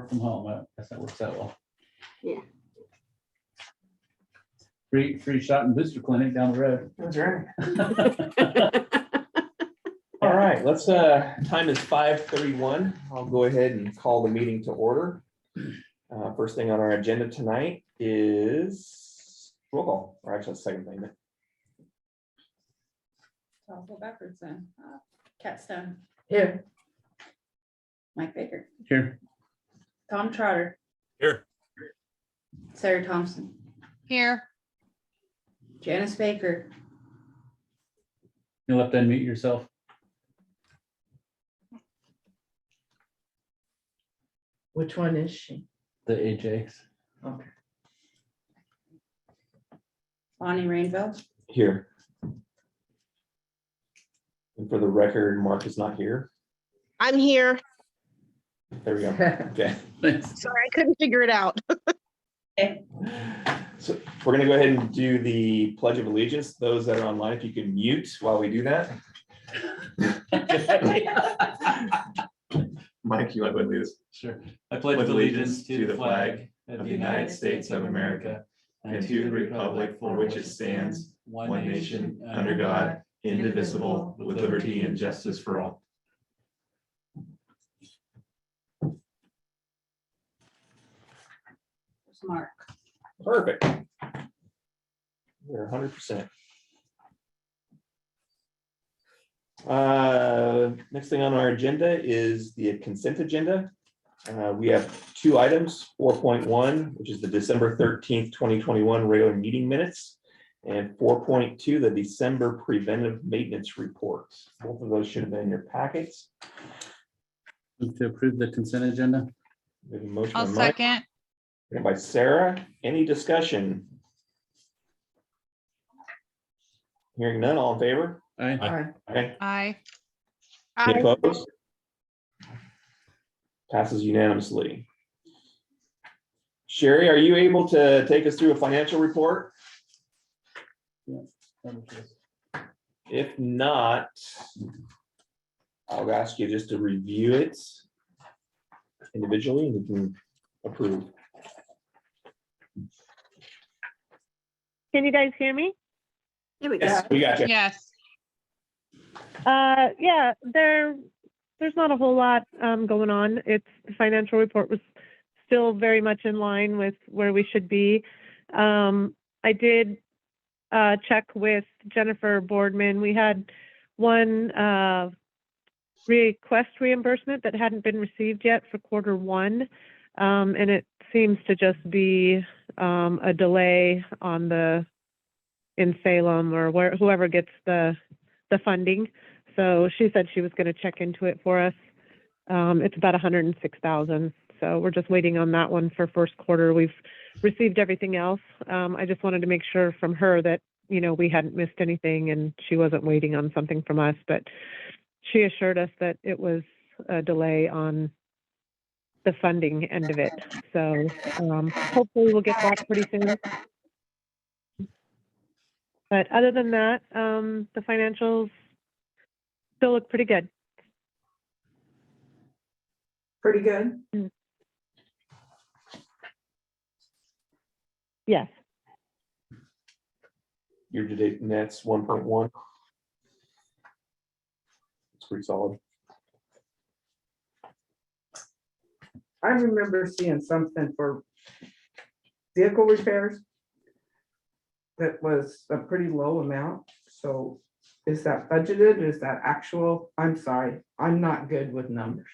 work from home. I guess that works out well. Yeah. Free shot and booster clinic down the road. That's right. All right, let's, time is 5:31. I'll go ahead and call the meeting to order. First thing on our agenda tonight is roll call, or actually second thing. I'll go backwards then. Cat Stone, Here. Mike Baker, Here. Tom Trotter. Here. Sarah Thompson, Here. Janice Baker, You'll have to unmute yourself. Which one is she? The AJs. Okay. Bonnie Rainville, Here. And for the record, Mark is not here. I'm here. There we go. Okay. Thanks. Sorry, I couldn't figure it out. So we're gonna go ahead and do the Pledge of Allegiance. Those that are online, if you can mute while we do that. Mike, you want to lead us? Sure. I pledge allegiance to the flag of the United States of America and to the republic for which it stands, one nation, under God, indivisible, with liberty and justice for all. there's Mark. Perfect. We're 100%. Next thing on our agenda is the consent agenda. We have two items, 4.1, which is the December 13th, 2021 regular meeting minutes, and 4.2, the December preventive maintenance report. Both of those should have been in your packets. Move to approve the consent agenda. We have a motion I'll by Mike, second. second by Sarah. Any discussion? Hearing none, all in favor? Aye. Okay. Aye. Any Aye. opposed? Passes unanimously. Sherry, are you able to take us through a financial report? If not, I'll ask you just to review it individually and you can approve. Can you guys hear me? Here we go. Yes, we got you. Yes. Yeah, there's not a whole lot going on. The financial report was still very much in line with where we should be. I did check with Jennifer Boardman. We had one request reimbursement that hadn't been received yet for Q1, and it seems to just be a delay on in Salem or whoever gets the funding. So she said she was going to check into it for us. It's about $106,000. So we're just waiting on that one for Q1. We've received everything else. I just wanted to make sure from her that, we hadn't missed anything and she wasn't waiting on something from us, but she assured us that it was a delay on the funding end of it. So hopefully we'll get that pretty soon. But other than that, the financials still look pretty good. Pretty good. Yes. Year-to-date nets 1.1. It's pretty solid. I remember seeing something for vehicle repairs that was a pretty low amount. So is that budgeted? Is that actual? I'm sorry, I'm not good with numbers.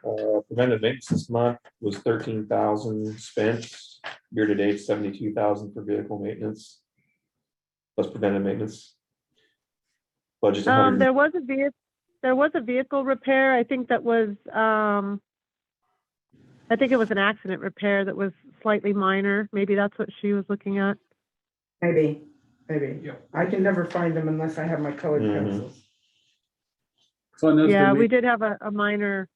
Preventive maintenance this month was 13,000 spent. Year-to-date 72,000 for vehicle maintenance. Plus preventive maintenance. Budget's 100. There was a vehicle repair. I think that was I think it was an accident repair that was slightly minor. Maybe that's what she was looking at. Maybe. Yeah. I can never find them unless I have my colored Mhm. pencils. So on those, Yeah, we did have a minor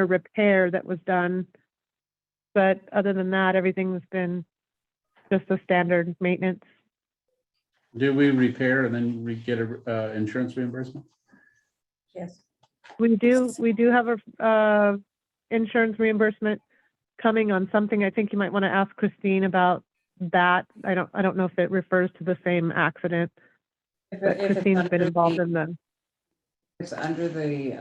repair that was done. But other than that, everything's been just a standard maintenance. do we repair and then we get a insurance reimbursement? Yes. We do have a insurance reimbursement coming on something. I think you might want to ask Christine about that. I don't know if it refers to the same accident, but If it's Christine's been under involved the- in the, It's under the,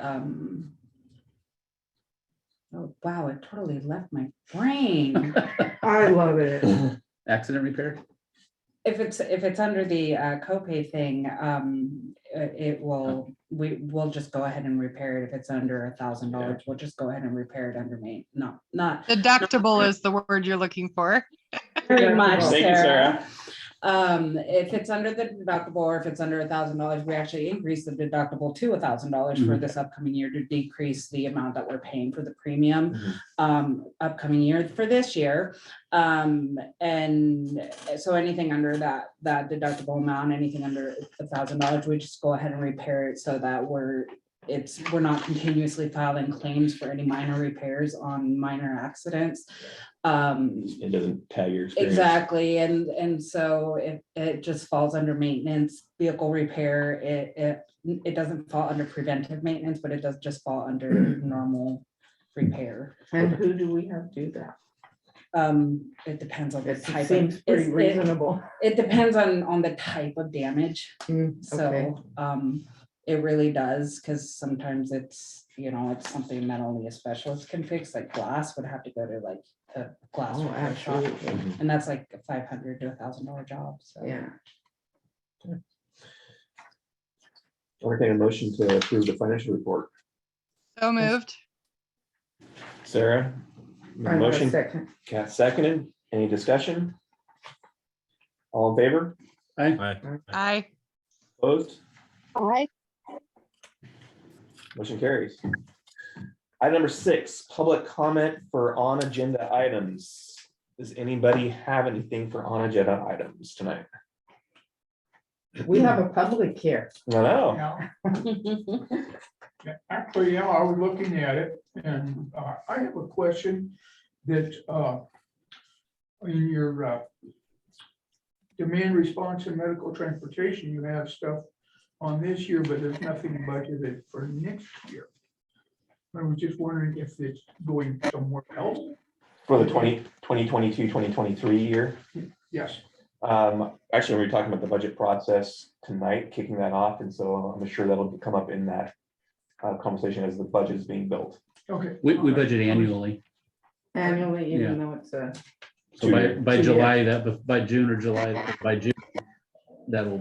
oh, wow, it totally left my brain. I love it. Accident repair? If it's under the copay thing, it will, we'll just go ahead and repair it. If it's under $1,000, we'll just go ahead and repair it under me. Not Deductible is the word you're looking for. very much, Thank you, Sarah. If it's under the deductible or if it's under $1,000, we actually increase the deductible to $1,000 for this upcoming year to decrease the amount that we're paying for the premium upcoming year for this year. And so anything under that deductible amount, anything under $1,000, we just go ahead and repair it so that we're not continuously filing claims for any minor repairs on minor accidents. It doesn't tag your experience. Exactly, and so it just falls under maintenance, vehicle repair. It doesn't fall under preventive maintenance, but it does just fall under normal repair. And who do we have do that? It depends on the It type. seems pretty reasonable. It depends on the type of damage. Okay. So, it really does, because sometimes it's something that only a specialist can fix, like glass would have to go to like a glass Oh, repair shop. absolutely. And that's like a $500 to $1,000 job, so. Yeah. Entertain a motion to approve the financial report. So moved. Sarah, I have a motion, second. Kath seconded. Any discussion? All in favor? Aye. Opposed? Aye. Motion carries. Item number 6, public comment for on-agenda items. Does anybody have anything for on-agenda items tonight? We have a public here. No. Yeah, actually, yeah, I was looking at it and I have a question that in your demand response and medical transportation, you have stuff on this year, but there's nothing budgeted for next year. I was just wondering if it's going somewhere else. For the 2022, 2023 year. Yes, Actually, we were talking about the budget process tonight, kicking that off, and so I'm sure that'll come up in that conversation as the budget is being built. okay. We budget annually, Annually, even Yeah. though it's a. so by July, by June or July, by June,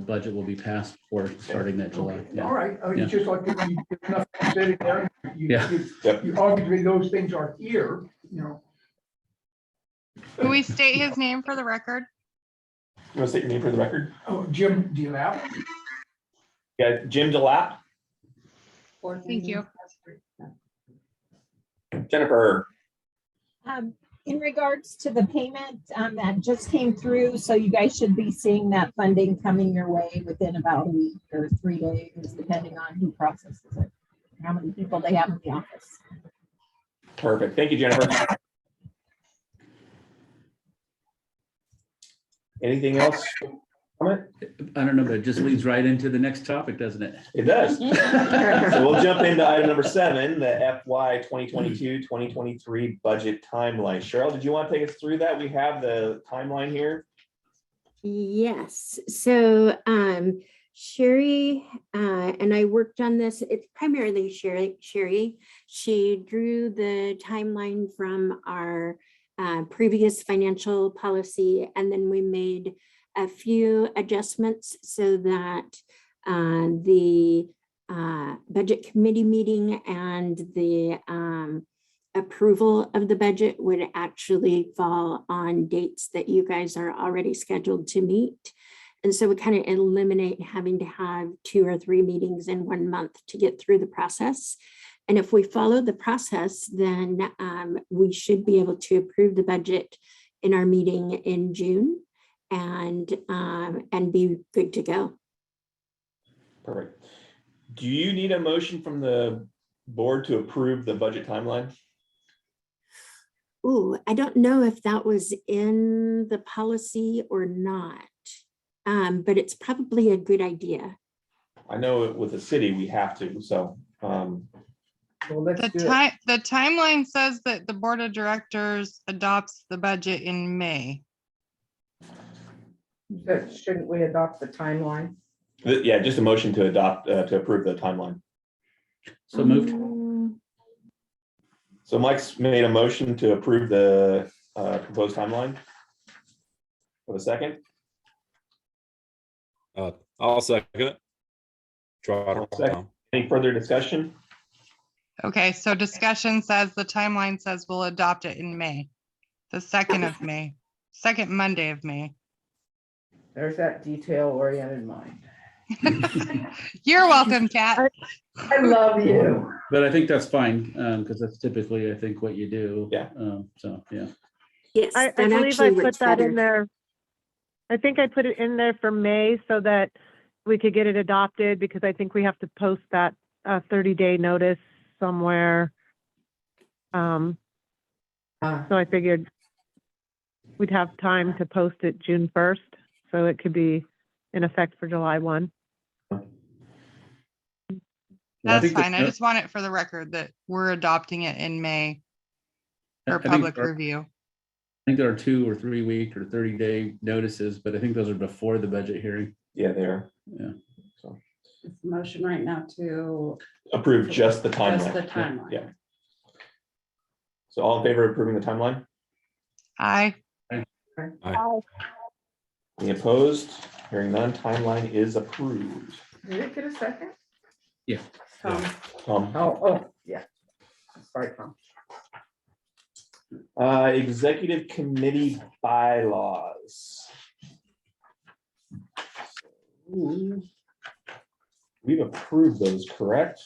budget will be passed for starting that July. All Yeah. right, I mean, Yeah. it's just like, if you- if nothing sitting there, Yeah. you obviously, those things are here, Can we state his name for the record? You want to state your name for the record? Oh, Jim, do you have? Yeah, Jim DeLapp. Thank you. Jennifer. In regards to the payment, that just came through, so you guys should be seeing that funding coming your way within about a week or 3 days, depending on who processes it, and how many people they have in the office. Perfect. Thank you, Jennifer. Anything else? Comment? I don't know, but it just leads right into the next topic, doesn't it? It does. So we'll jump into item number 7, the FY 2022, 2023 budget timeline. Cheryl, did you want to take us through that? We have the timeline here. Yes, so Sherry and I worked on this. It's primarily Sherry. She drew the timeline from our previous financial policy, and then we made a few adjustments so that the budget committee meeting and the approval of the budget would actually fall on dates that you guys are already scheduled to meet. And so we kind of eliminate having to have 2 or 3 meetings in 1 month to get through the process. And if we follow the process, then we should be able to approve the budget in our meeting in June and be good to go. Perfect. Do you need a motion from the board to approve the budget timeline? Ooh, I don't know if that was in the policy or not, but it's probably a good idea. I know with the city, we have to, so Well, let's The do it. time, the timeline says that the board of directors adopts the budget in May. But shouldn't we adopt the timeline? Yeah, just a motion to adopt, to approve the timeline. So moved. So Mike's made a motion to approve the proposed timeline. For a second, I'll second it. Trotter, second. Tom. Any further discussion? Okay, so discussion says the timeline says we'll adopt it in May. The 2nd of May, second Monday of May. There's that detail-oriented mind. You're welcome, Kat. I love you. But I think that's fine, because that's typically, I think, what you do. Yeah. So, yeah. Yes, I that believe I actually put works that in better. there. I think I put it in there for May so that we could get it adopted, because I think we have to post that 30-day notice somewhere. So I figured we'd have time to post it June 1st, so it could be in effect for July 1. Well, I That's think the- fine. I just want it for the record that we're adopting it in May I for think public there are- review. I think there are 2 or 3 week or 30-day notices, but I think those are before the budget hearing. Yeah, they are. Yeah. So Motion right now to approve just the timeline. just the Yeah, timeline. Yeah. So all in favor of approving the timeline? Aye. Any opposed? Hearing none, timeline is approved. Did it get a second? Tom, Oh, yeah. Sorry, Tom. Executive committee bylaws. We've approved those, correct?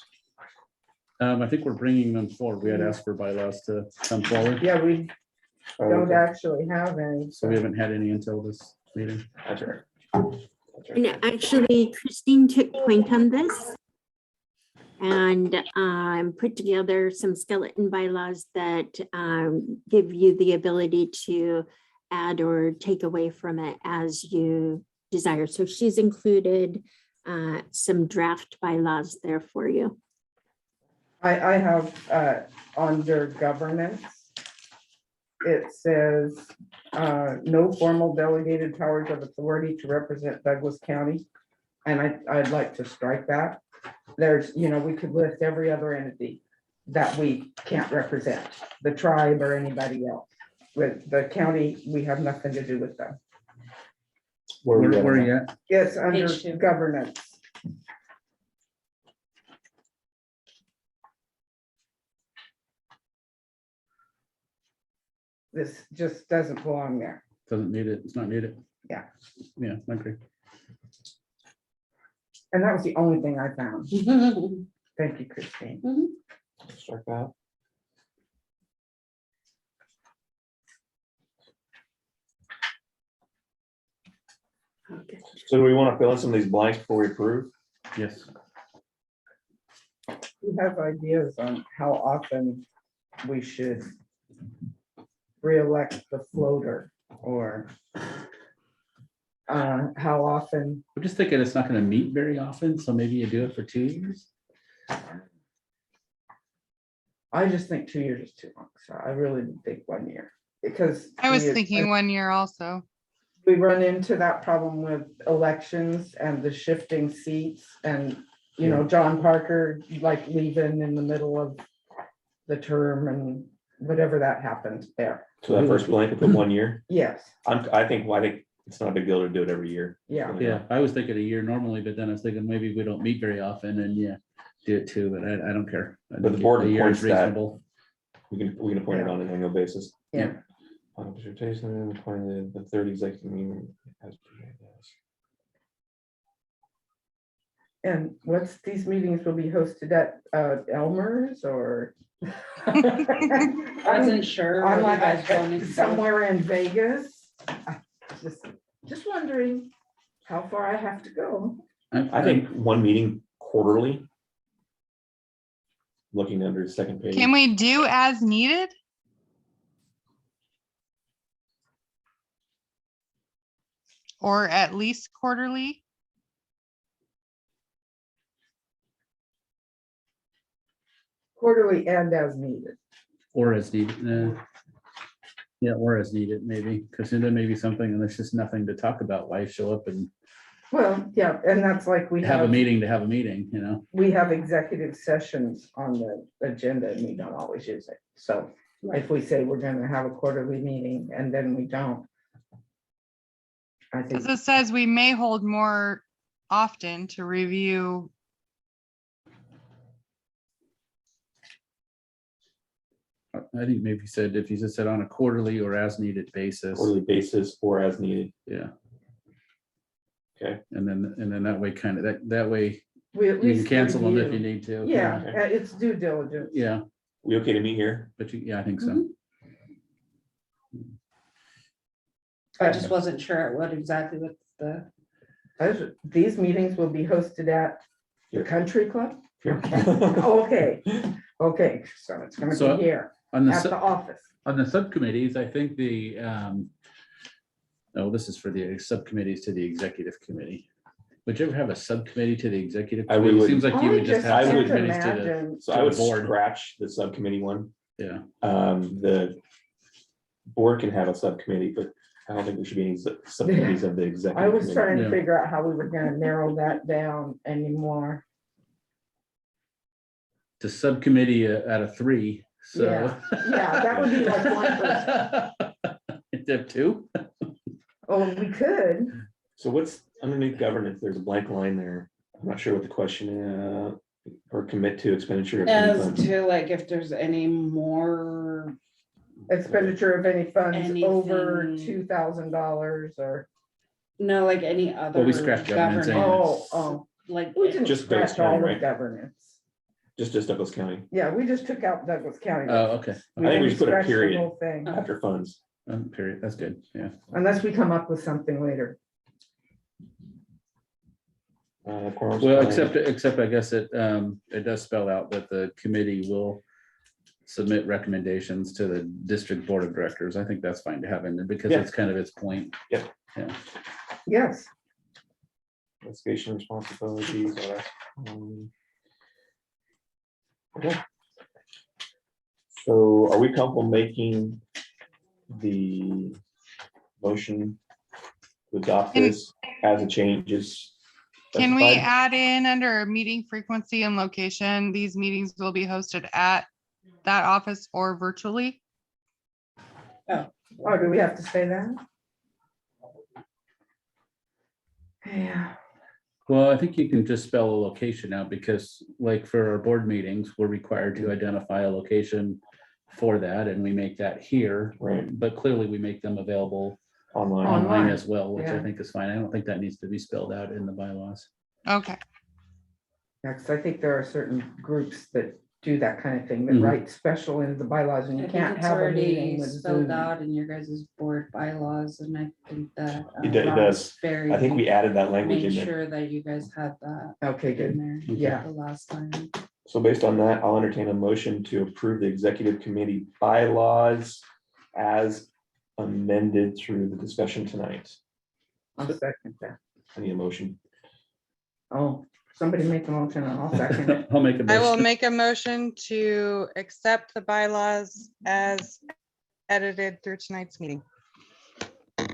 I think we're bringing them forward. We had asked for bylaws to come forward, Yeah, we don't Okay, actually have any. so we haven't had any until this meeting. That's right. That's right. And actually, Christine took point on this and put together some skeleton bylaws that give you the ability to add or take away from it as you desire. So she's included some draft bylaws there for you. I have under governance, it says no formal delegated powers of authority to represent Douglas County. And I'd like to strike that. There's, we could list every other entity that we can't represent, the tribe or anybody else. With the county, we have nothing to do with them. Where we Where at? are you at? It's under Page 2. governance. This just doesn't belong there. Doesn't need it. It's not needed. Yeah. Yeah, I agree. And that was the only thing I found. Thank you, Christine. Strike that. Okay. So do we want to fill in some of these blanks before we approve? Yes. You have ideas on how often we should reelect the floater or how often, I'm just thinking it's not gonna meet very often, so maybe you do it for 2 years. I just think 2 years is too long. So I really didn't think 1 year because I was thinking 1 year also. we run into that problem with elections and the shifting seats and, John Parker like leaving in the middle of the term and whatever that happened there. So that first blank, we put 1 year. Yes, I think it's not a big deal to do it every year. yeah. Yeah, I was thinking a year normally, but then I was thinking maybe we don't meet very often and yeah, do it too, but I don't care. I But the think board a year appoints is that. reasonable. We can appoint it on an annual basis. Yeah. Dissertation appointed the third executive meeting. as presented as. And what's these meetings will be hosted at Elmer's or? I wasn't sure. I'm where you like, guys wanted to go. somewhere in Vegas. Just wondering how far I have to go. I think one meeting quarterly. Looking under the second page. Can we do as needed? Or at least quarterly? quarterly and as needed. Or as needed. Yeah, or as needed, maybe, because then there may be something and there's just nothing to talk about. Why show up and Well, yeah, and that's like we have a have, meeting to have a meeting, you know? we have executive sessions on the agenda and we don't always use it. So if we say we're gonna have a quarterly meeting and then we don't. I think, Because it says we may hold more often to review. I think maybe said, if you just said on a quarterly or as needed basis, Quarterly basis or as needed. yeah. Okay. And then that way, kind of, that way, we at you can least cancel them if you review. need to. Yeah, it's due diligence. Yeah, We okay to meet here? but yeah, I think so. Mhm. I just wasn't sure what exactly with the, These meetings will be hosted at the country club? Here. Okay, okay, so it's gonna So, be here On the, at the office. on the subcommittees, I think the, oh, this is for the subcommittees to the executive committee. Would you ever have a subcommittee to the executive I committee? would- Seems like you would just have I would subcommittees to the, imagine. So I would board. scratch the subcommittee one. yeah. The board can have a subcommittee, but I don't think there should be any subcommittees of the executive. I was committee. trying to Yeah. figure out how we were gonna narrow that down anymore. To subcommittee out of 3, so. Yeah. Yeah, that would be like one Instead of 2? Oh, we could. So what's underneath governance? There's a blank line there. I'm not sure what the question is, or commit to expenditure. of any as fund. to like if there's any more, Expenditure of any funds over Anything- $2,000 or, no, like any other. we scratched governance anyway. oh, Like, we didn't Just Douglas scratch all County, of right? governance. Just Douglas County Yeah, we just took out Douglas County. Oh, okay. I think we didn't should put a scratch the period. whole thing, after funds. Period, that's good, yeah. unless we come up with something later. Quorum's Well, fine. except I guess it does spell out that the committee will submit recommendations to the district board of directors. I think that's fine to have in there because Yeah. it's kind of its point. Yes, Investigation responsibilities. All that. Okay. So are we comfortable making the motion to adopt this as it changes? Can we specified? add in under meeting frequency and location, these meetings will be hosted at that office or virtually? oh, do we have to say that? Yeah, Well, I think you can just spell a location out because like for our board meetings, we're required to identify a location for that and we make that here. Right, But clearly we make them available online. online as well, which I yeah. think is fine. I don't think that needs to be spelled out in the bylaws. Okay, because I think there are certain groups that do that kind of thing, that Mhm. write special into the bylaws and I you think can't it's have a already meeting with spelled Zoom. out in your guys' board bylaws, and I think that. It does. Robert's very I think we added that language Made in there. sure that you guys had that Okay, in good, there. yeah. The last time. So based on that, I'll entertain a motion to approve the executive committee bylaws as amended through the discussion tonight. I'll second that. I need a motion. Oh, somebody make a motion and I'll second it. I'll make a I will motion. make a motion to accept the bylaws as edited through tonight's meeting. Do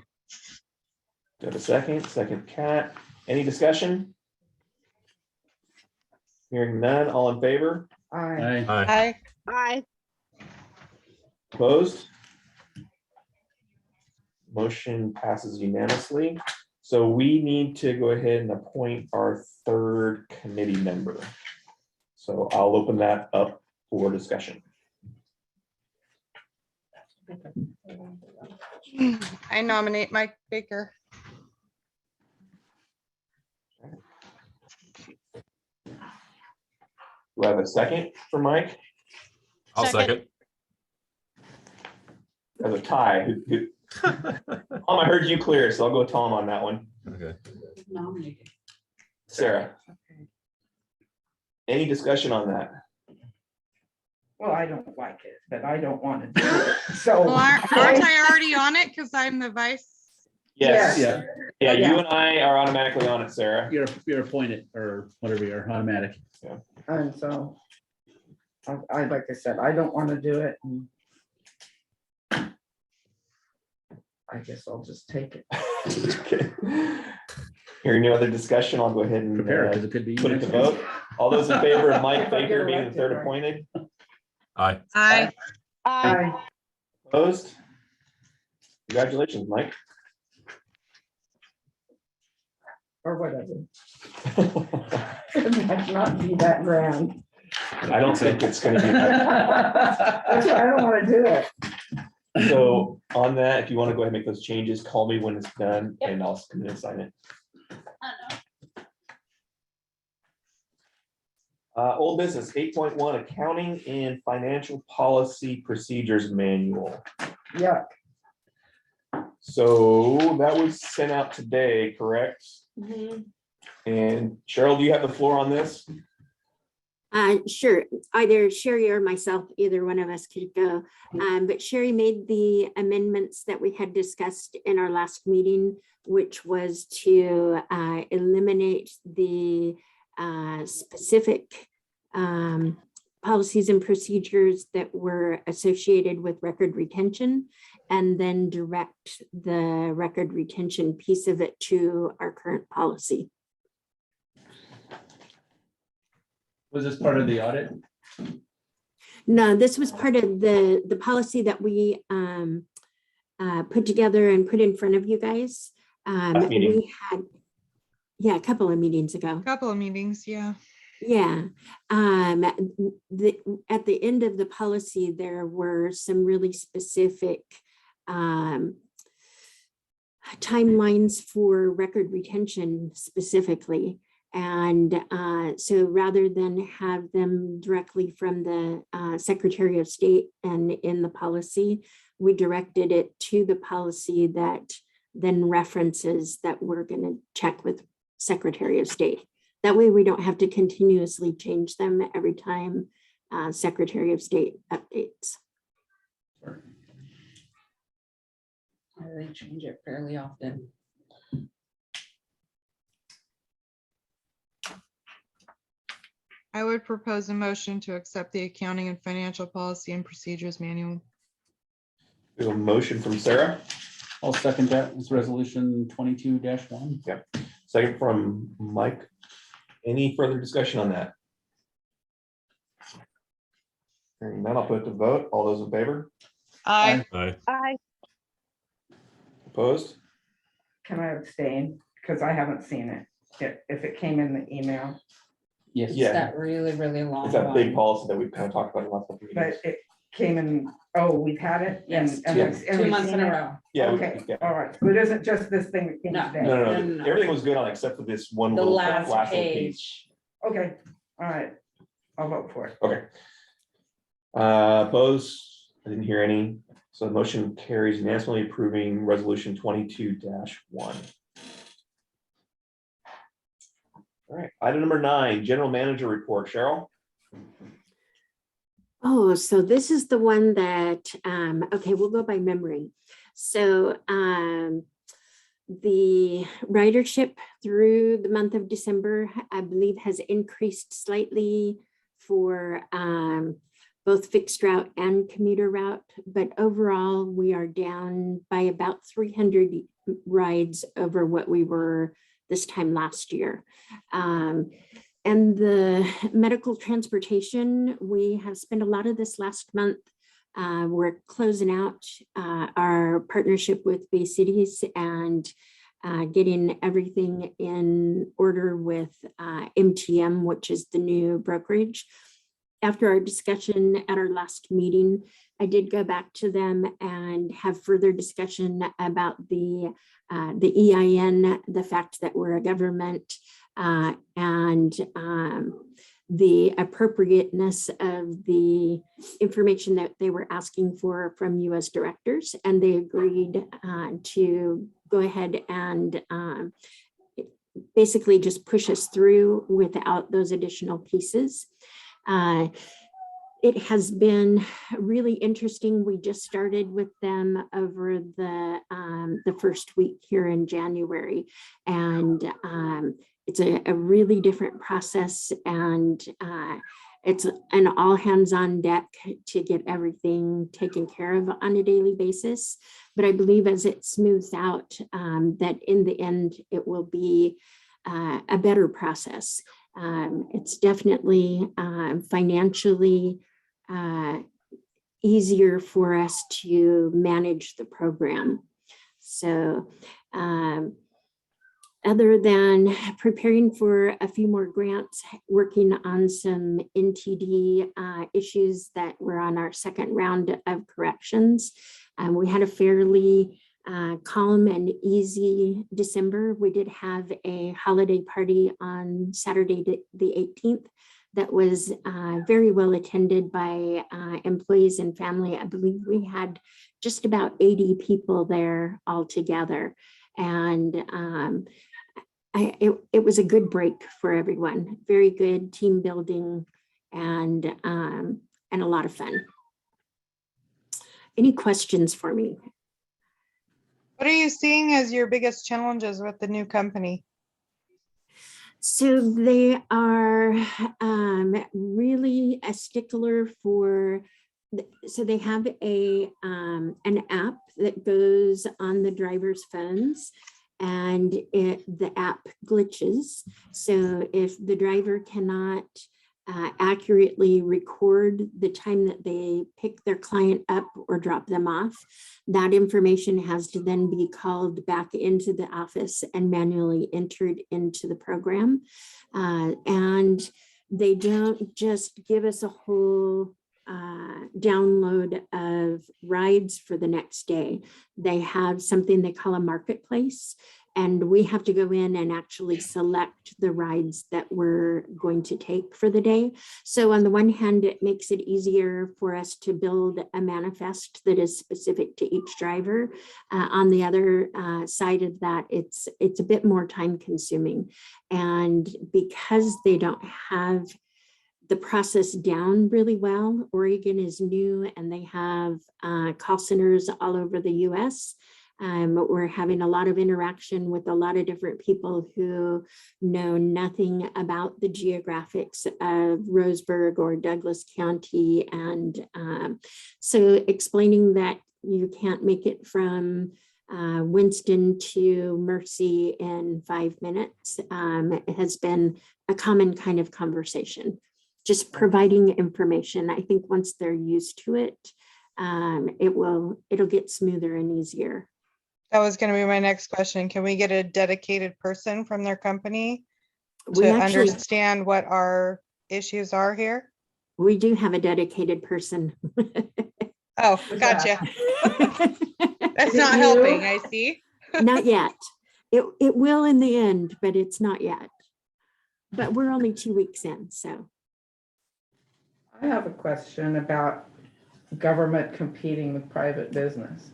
I have a second? Second, Cat. Any discussion? Hearing none, all in favor? I, Aye. Aye. Opposed? Motion passes unanimously. So we need to go ahead and appoint our third committee member. So I'll open that up for discussion. I nominate Mike Baker. Do I have a second for Mike? I'll Second. second. As a tie. Tom, I heard you clear, so I'll go Tom on that one. Okay. Nominated. Sarah, any discussion on that? well, I don't like it, but I don't want to do it, so. Well, aren't I already on it because I'm the vice? Yes, Yeah, yeah, Yeah. you and I are automatically on it, Sarah. you're appointed or whatever, you're automatic. And so, like I said, I don't want to do it. And I guess I'll just take it. Okay. Hearing no other discussion, I'll go ahead and Prepare, because it could be. put it to next vote. All those in favor of Mike If I get Baker being the elected, third right. appointed? Aye. Aye. Aye. Opposed? Congratulations, Mike. Or whatever. It might not be that grand. I don't think it's gonna That's why I don't want to do it. be. So on that, if you want to go ahead and make those changes, call me when it's done and I'll come in and sign it. Old business, 8.1, accounting and financial policy procedures manual. Yeah. So that was sent out today, correct? And Cheryl, do you have the floor on this? Sure, either Sherry or myself, either one of us could go. But Sherry made the amendments that we had discussed in our last meeting, which was to eliminate the specific policies and procedures that were associated with record retention, and then direct the record retention piece of it to our current policy. Was this part of the audit? No, this was part of the policy that we put together and put in front of you guys. Last meeting. We had, yeah, a couple of meetings ago. Couple of meetings, yeah. Yeah. At the end of the policy, there were some really specific timelines for record retention specifically. And so rather than have them directly from the Secretary of State and in the policy, we directed it to the policy that then references that we're going to check with Secretary of State. That way we don't have to continuously change them every time Secretary of State updates. They change it fairly often. I would propose a motion to accept the accounting and financial policy and procedures manual. We have a motion from Sarah, I'll second that. It's resolution 22-1. second from Mike. Any further discussion on that? Hearing none, I'll put it to vote. All those in favor? Aye. Aye. Aye. Opposed? Can I abstain? Because I haven't seen it. If it came in the email, Yes. Yeah. That really, really long It's that big one. policy that we've kind of talked about in the last couple of but meetings. it came in, oh, we've had it? Yes, and two- it's- and 2 we've months seen in a it? row. Yeah, Okay, yeah. all right. So it isn't just this thing that came No. today? No, no, No, no, no. everything was good on except for this one The little last little piece. page. Okay, all right. I'll vote for it. Okay. Opposed? I didn't hear any. So the motion carries unanimously approving resolution 22-1. All right, item number 9, general manager report. Cheryl? Oh, so this is the one that, okay, we'll go by memory. So the ridership through the month of December, I believe, has increased slightly for both fixed route and commuter route. But overall, we are down by about 300 rides over what we were this time last year. And the medical transportation, we have spent a lot of this last month. We're closing out our partnership with Bay Cities and getting everything in order with MTM, which is the new brokerage. After our discussion at our last meeting, I did go back to them and have further discussion about the EIN, the fact that we're a government, and the appropriateness of the information that they were asking for from US directors. And they agreed to go ahead and basically just push us through without those additional pieces. It has been really interesting. We just started with them over the first week here in January, and it's a really different process. And it's an all hands on deck to get everything taken care of on a daily basis. But I believe as it smooths out, that in the end, it will be a better process. It's definitely financially easier for us to manage the program. So other than preparing for a few more grants, working on some NTD issues that were on our second round of corrections, we had a fairly calm and easy December. We did have a holiday party on Saturday, the 18th, that was very well attended by employees and family. I believe we had just about 80 people there altogether. And it was a good break for everyone. Very good team building and a lot of fun. Any questions for me? What are you seeing as your biggest challenges with the new company? So they are really a stickler for, so they have an app that goes on the driver's phones, and the app glitches. So if the driver cannot accurately record the time that they pick their client up or drop them off, that information has to then be called back into the office and manually entered into the program. And they don't just give us a whole download of rides for the next day. They have something they call a marketplace, and we have to go in and actually select the rides that we're going to take for the day. So on the one hand, it makes it easier for us to build a manifest that is specific to each driver. On the other side of that, it's a bit more time consuming. And because they don't have the process down really well, Oregon is new and they have call centers all over the US. We're having a lot of interaction with a lot of different people who know nothing about the geographics of Roseburg or Douglas County. And so explaining that you can't make it from Winston to Mercy in 5 minutes has been a common kind of conversation. Just providing information. I think once they're used to it, it'll get smoother and easier. That was going to be my next question. Can we get a dedicated person from their company to understand what our issues are here? We do have a dedicated person. Oh, gotcha. That's not helping, I see. Not yet. It will in the end, but it's not yet. But we're only 2 weeks in, so. I have a question about government competing with private business.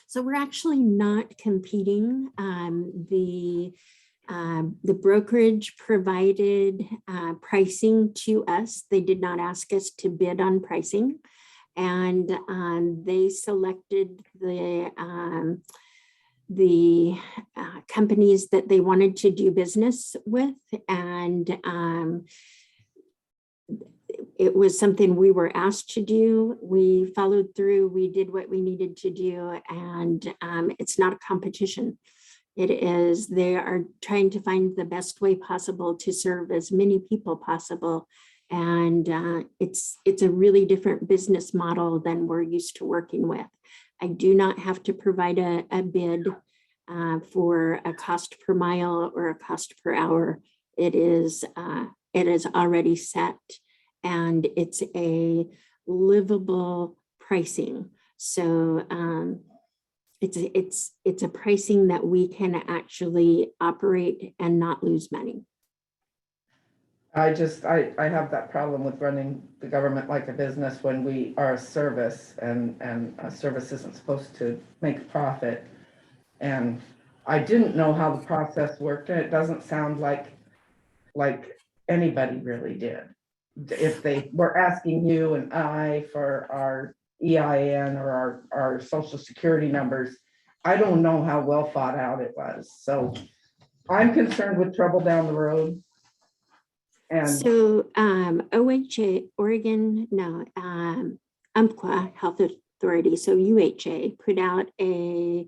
So we're actually not competing. The brokerage provided pricing to us. They did not ask us to bid on pricing, and they selected the companies that they wanted to do business with, and it was something we were asked to do. We followed through, we did what we needed to do, and it's not a competition. It is, they are trying to find the best way possible to serve as many people possible. And it's a really different business model than we're used to working with. I do not have to provide a bid for a cost per mile or a cost per hour. It is already set. And it's a livable pricing. So it's a pricing that we can actually operate and not lose money. I have that problem with running the government like a business when we are a service, and a service isn't supposed to make a profit. And I didn't know how the process worked, and it doesn't sound like anybody really did. If they were asking you and I for our EIN or our social security numbers, I don't know how well thought out it was. So I'm concerned with trouble down the road. And So OHA, Oregon, no, Umpqua Health Authority, so UHA put out an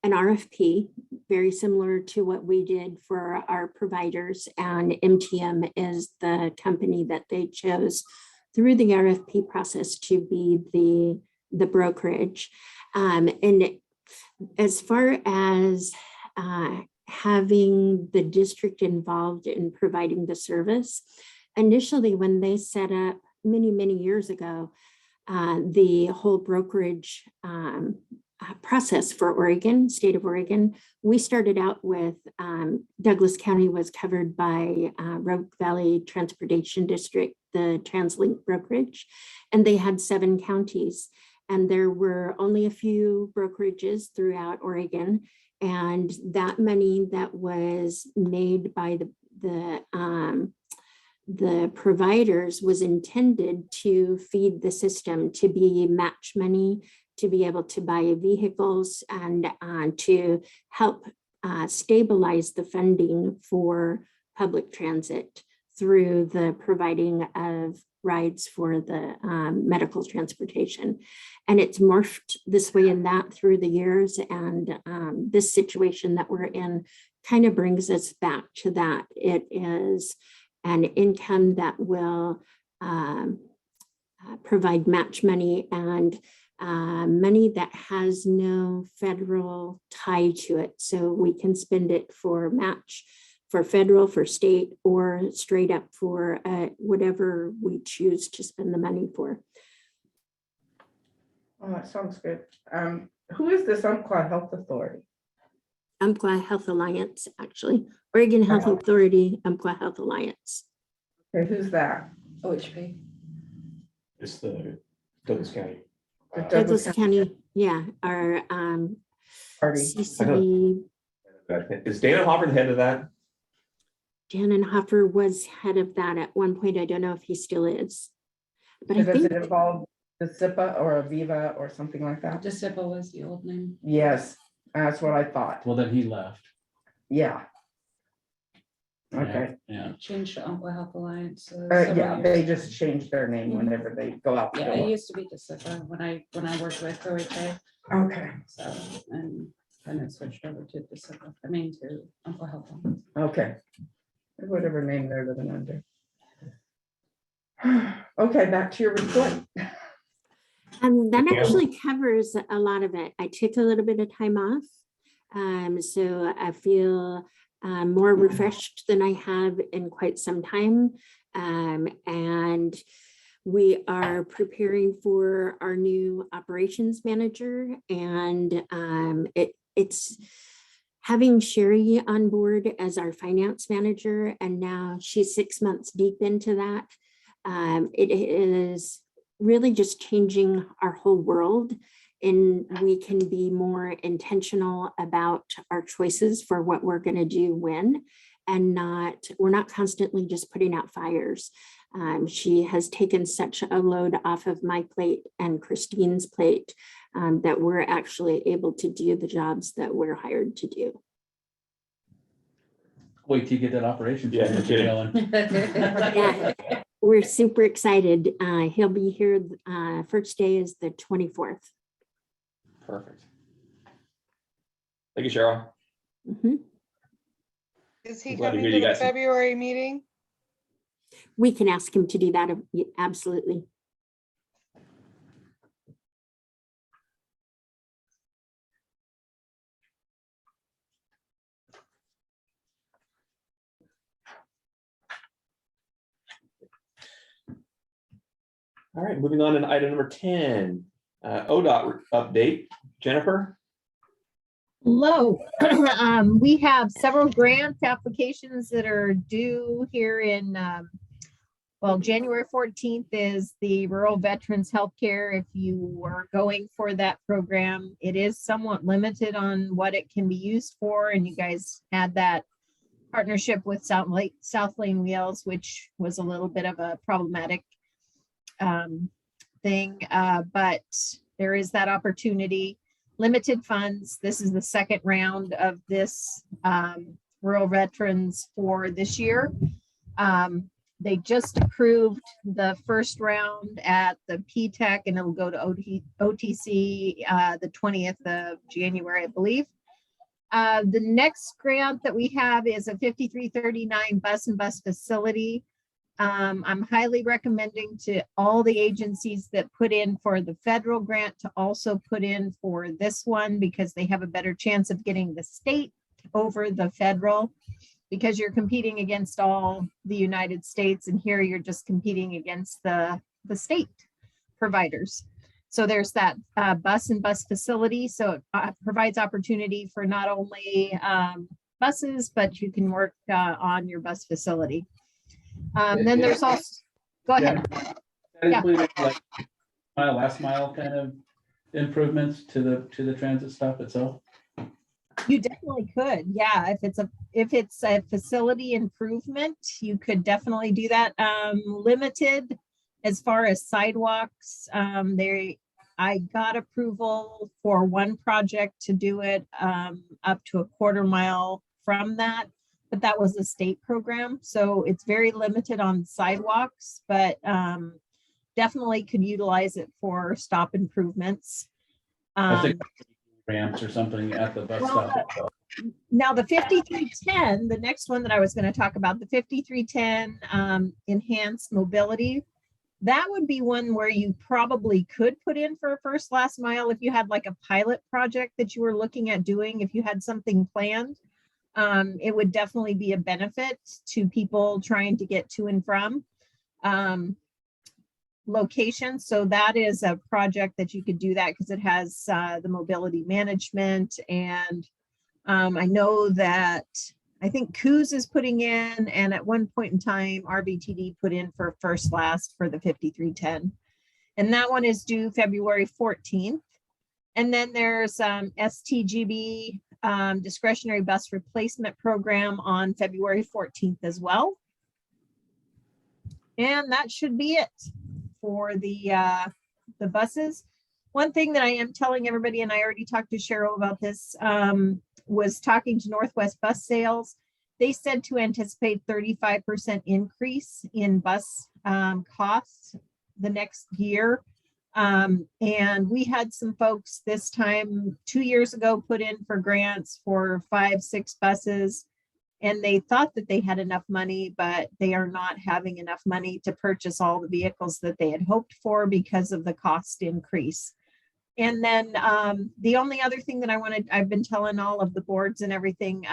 RFP, very similar to what we did for our providers, and MTM is the company that they chose through the RFP process to be the brokerage. And as far as having the district involved in providing the service, initially when they set up many years ago, the whole brokerage process for Oregon, state of Oregon, we started out with Douglas County was covered by Rogue Valley Transportation District, the TransLink brokerage, and they had 7 counties. And there were only a few brokerages throughout Oregon. And that money that was made by the providers was intended to feed the system, to be match money, to be able to buy vehicles and to help stabilize the funding for public transit through the providing of rides for the medical transportation. And it's morphed this way and that through the years. And this situation that we're in kind of brings us back to that. It is an income that will provide match money and money that has no federal tie to it. So we can spend it for match, for federal, for state, or straight up for whatever we choose to spend the money for. oh, that sounds good. Who is this Umpqua Health Authority? Umpqua Health Alliance, actually. Oregon Health Oh. Authority, Umpqua Health Alliance. Okay, who's that? OHP. It's the Douglas County. The Douglas County, yeah, our Party. CC, Is Dana Hopper the head of that? Dannenhofer was head of that at one point. I don't know if he still is. But I Does think it involve the SIPA or Aviva or something like that? DeSipa was the old name. Yes, that's what I thought. Well, then he left. Yeah. Okay. Yeah. Changed to Umpqua Health Alliance. Yeah, they just change their name whenever they go out the Yeah, it door. used to be DeSipa when I worked with OHA. Okay, So, and then it switched over to DeSipa, to Umpqua Health Alliance. okay. Whatever name they're living under. Okay, back to your report. that Yeah. actually covers a lot of it. I took a little bit of time off. So I feel more refreshed than I have in quite some time. And we are preparing for our new operations manager, and it's having Sherry on board as our finance manager, and now she's 6 months deep into that. It is really just changing our whole world, and we can be more intentional about our choices for what we're going to do when, and we're not constantly just putting out fires. She has taken such a load off of my plate and Christine's plate that we're actually able to do the jobs that we're hired to do. Wait till you get that operation. Yeah, no kidding. going. Yeah, we're super excited. He'll be here. First day is the 24th. Perfect. Thank you, Cheryl. Mhm. Is he I'm glad to coming hear to you the got some- February meeting? We can ask him to do that. Absolutely. All right, moving on to item number 10, ODOT update. Jennifer? Hello. We have several grant applications that are due here in, well, January 14th is the Rural Veterans Healthcare. If you are going for that program, it is somewhat limited on what it can be used for. And you guys had that partnership with South Lane Wheels, which was a little bit of a problematic thing, but there is that opportunity. Limited funds. This is the second round of this rural veterans for this year. They just approved the first round at the PTEC, and it'll go to OTC the 20th of January, I believe. The next grant that we have is a 5339 bus and bus facility. I'm highly recommending to all the agencies that put in for the federal grant to also put in for this one, because they have a better chance of getting the state over the federal, because you're competing against all the United States, and here you're just competing against the state providers. So there's that bus and bus facility. So it provides opportunity for not only buses, but you can work on your bus facility. Then there's also, go ahead. That Yeah. included like last mile kind of improvements to the transit stop itself? You definitely could. Yeah, if it's a facility improvement, you could definitely do that. Limited as far as sidewalks, I got approval for one project to do it up to a quarter mile from that, but that was a state program. So it's very limited on sidewalks, but definitely could utilize it for stop improvements. I think ramps or something at the bus stop itself. Now the 5310, the next one that I was going to talk about, the 5310 enhanced mobility, that would be one where you probably could put in for a first last mile if you had like a pilot project that you were looking at doing. If you had something planned, it would definitely be a benefit to people trying to get to and from locations. So that is a project that you could do that, because it has the mobility management. And I know that I think Coos is putting in, and at one point in time, RBTD put in for first last for the 5310. And that one is due February 14th. And then there's STGB discretionary bus replacement program on February 14th as well. And that should be it for the buses. One thing that I am telling everybody, and I already talked to Cheryl about this, was talking to Northwest Bus Sales. They said to anticipate 35% increase in bus costs the next year. And we had some folks this time 2 years ago put in for grants for 5-6 buses, and they thought that they had enough money, but they are not having enough money to purchase all the vehicles that they had hoped for because of the cost increase. And then the only other thing that I've been telling all of the boards and everything,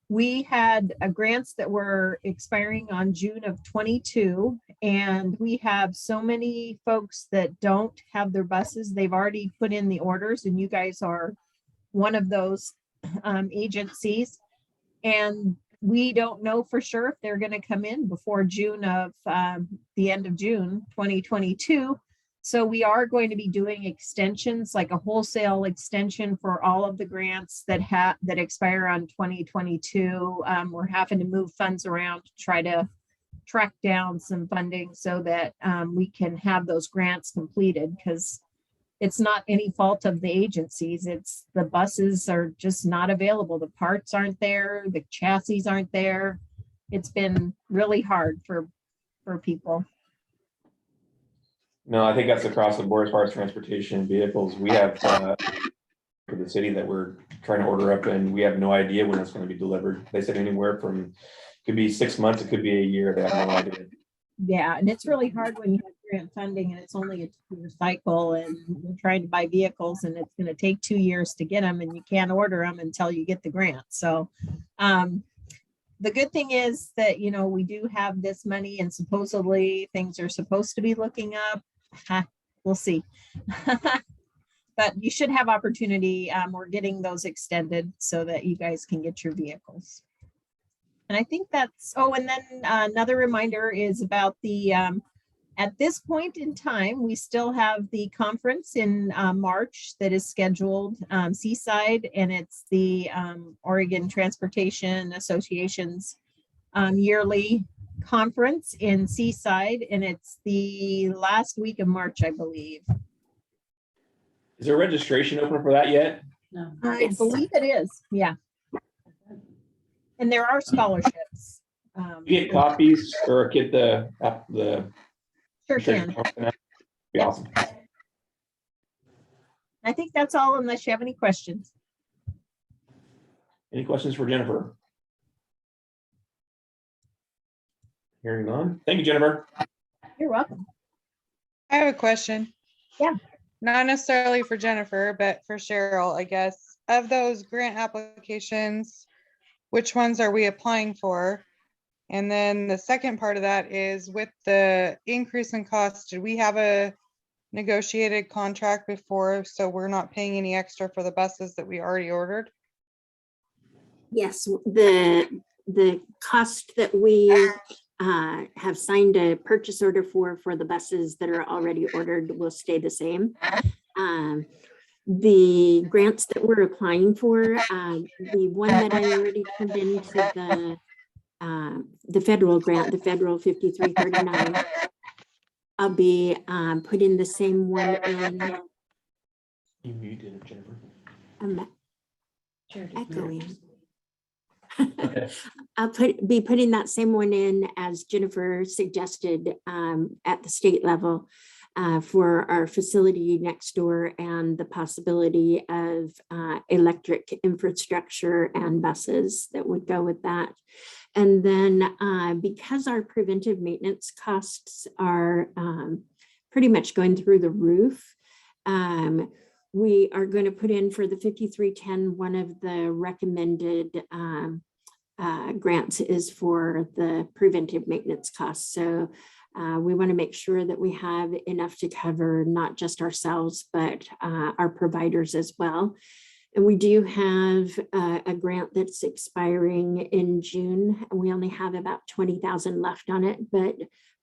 we had grants that were expiring on June of 22, and we have so many folks that don't have their buses. They've already put in the orders, and you guys are one of those agencies. And we don't know for sure if they're going to come in before June of the end of June 2022. So we are going to be doing extensions, like a wholesale extension for all of the grants that expire on 2022. We're having to move funds around to try to track down some funding so that we can have those grants completed, because it's not any fault of the agencies. It's the buses are just not available. The parts aren't there. The chassis aren't there. It's been really hard for people. No, I think that's across the board as far as transportation vehicles. We have for the city that we're trying to order up, and we have no idea when it's going to be delivered. They said anywhere from, could be 6 months, it could be a year. They have no idea. Yeah, and it's really hard when you have grant funding and it's only a 2-year cycle, and you're trying to buy vehicles and it's going to take 2 years to get them, and you can't order them until you get the grant. So the good thing is that, you know, we do have this money, and supposedly things are supposed to be looking up. We'll see. But you should have opportunity. We're getting those extended so that you guys can get your vehicles. And I think that's, oh, and then another reminder is about the, at this point in time, we still have the conference in March that is scheduled, Seaside, and it's the Oregon Transportation Association's yearly conference in Seaside, and it's the last week of March, I believe. Is there registration open for that yet? No. I believe it is, yeah. And there are scholarships. You get copies or get the. Sure can. Be awesome. I think that's all unless you have any questions. Any questions for Jennifer? Hearing none. Thank you, Jennifer. You're welcome. I have a question. Yeah. Not necessarily for Jennifer, but for Cheryl, I guess. Of those grant applications, which ones are we applying for? And then the second part of that is with the increase in cost, did we have a negotiated contract before, so we're not paying any extra for the buses that we already ordered? Yes, the cost that we have signed a purchase order for the buses that are already ordered will stay the same. The grants that we're applying for, the one that I already turned into the federal grant, the federal 5339, I'll be putting the same one in. You muted it, Jennifer. Echoing. Okay. I'll be putting that same one in as Jennifer suggested at the state level for our facility next door and the possibility of electric infrastructure and buses that would go with that. And then because our preventive maintenance costs are pretty much going through the roof, we are going to put in for the 5310, one of the recommended grants is for the preventive maintenance costs. So we want to make sure that we have enough to cover not just ourselves, but our providers as well. And we do have a grant that's expiring in June. We only have about 20,000 left on it, but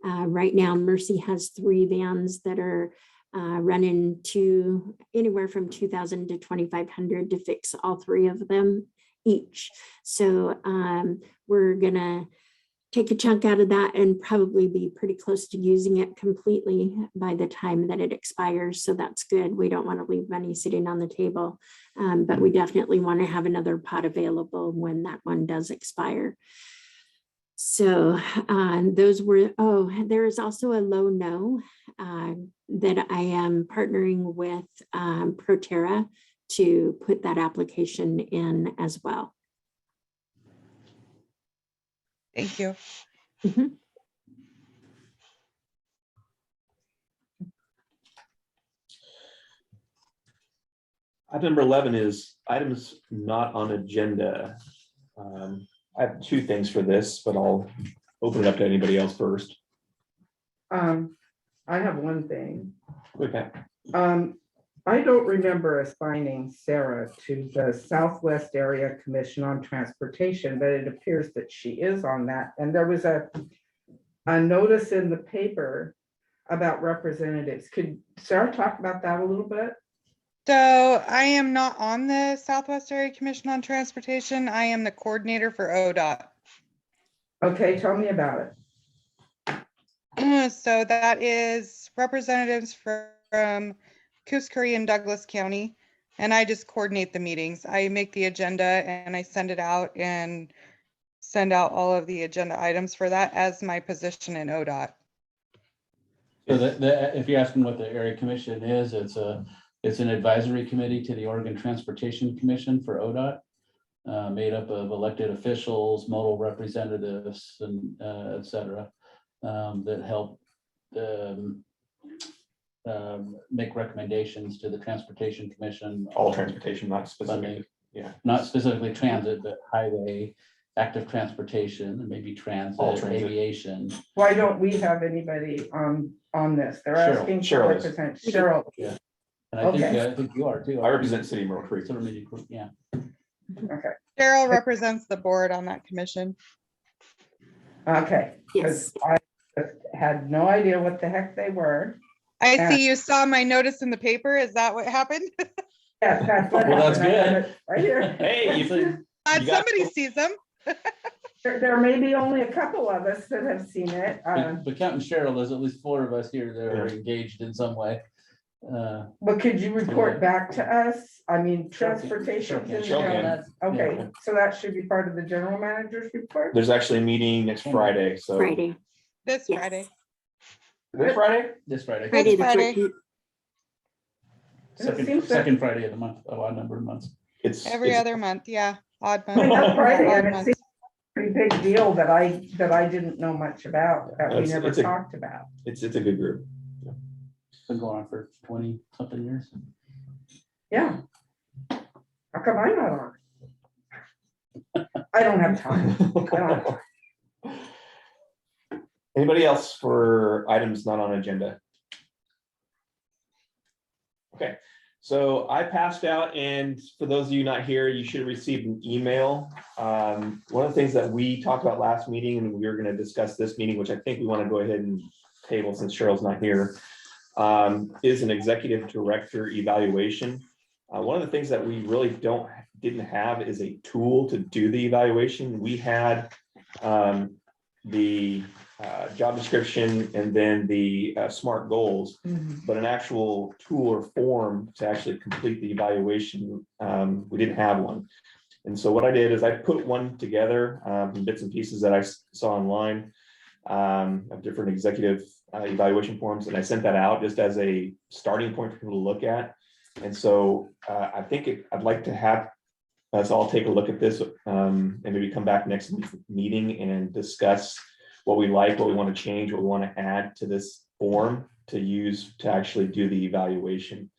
right now Mercy has 3 vans that are running to anywhere from 2,000 to 2,500 to fix all 3 of them each. So we're gonna take a chunk out of that and probably be pretty close to using it completely by the time that it expires. So that's good. We don't want to leave money sitting on the table, but we definitely want to have another pot available when that one does expire. So those were, there is also a low no that I am partnering with Proterra to put that application in as well. Thank you. Mm-hmm. Item number 11 is items not on agenda. I have 2 things for this, but I'll open it up to anybody else first. I have one thing. Okay. I don't remember assigning Sarah to the Southwest Area Commission on Transportation, but it appears that she is on that. And there was a notice in the paper about representatives. Could Sarah talk about that a little bit? So I am not on the Southwest Area Commission on Transportation. I am the coordinator for ODOT. Okay, tell me about it. So that is representatives from Coos Curry and Douglas County, and I just coordinate the meetings. I make the agenda and I send it out and send out all of the agenda items for that as my position in ODOT. So if you're asking what the area commission is, it's an advisory committee to the Oregon Transportation Commission for ODOT, made up of elected officials, modal representatives, and et cetera, that help make recommendations to the Transportation Commission. All transportation, not specific. Yeah. Not specifically transit, but highway, active transportation, and maybe transit, aviation. Why don't we have anybody on this? They're asking to represent Cheryl. Yeah. And I think you are too. I represent City of Mill Creek. Yeah. Okay. Cheryl represents the board on that commission. Okay. Yes. I had no idea what the heck they were. I see you saw my notice in the paper. Is that what happened? Yes, that's what Well, that's happened. good. Right here. Hey, Somebody sees them. There may be only a couple of us that have seen it. But counting Cheryl, there's at least 4 of us here that are engaged in some way. But could you report back to us? I mean, transportation. Cheryl can. Okay, so that should be part of the general manager's report? There's actually a meeting next Friday, so. Friday. This Yes. Friday. This Friday? This Friday. Friday the Friday. 14th. It seems that- Second Friday of the month, of odd number of months. Every other month, yeah, odd I mean, month. that's Friday, Odd and it month. seems a pretty big deal that I didn't know much about, that we It's- never it's a- talked about. It's a good group. Been going on for 20 something years. Yeah. How come I'm not on? it? I don't have time. I don't have time. Anybody else for items not on agenda? Okay, so I passed out, and for those of you not here, you should have received an email. One of the things that we talked about last meeting, and we were gonna discuss this meeting, which I think we want to go ahead and table since Cheryl's not here, is an executive director evaluation. One of the things that we really didn't have is a tool to do the evaluation. We had the job description and then the SMART goals, but an actual tool or form to actually complete the evaluation, we didn't have one. And so what I did is I put one together from bits and pieces that I saw online of different executive evaluation forms, and I sent that out just as a starting point for people to look at. And so I think I'd like to have us all take a look at this and maybe come back next meeting and discuss what we like, what we want to change, what we want to add to this form to use to actually do the evaluation.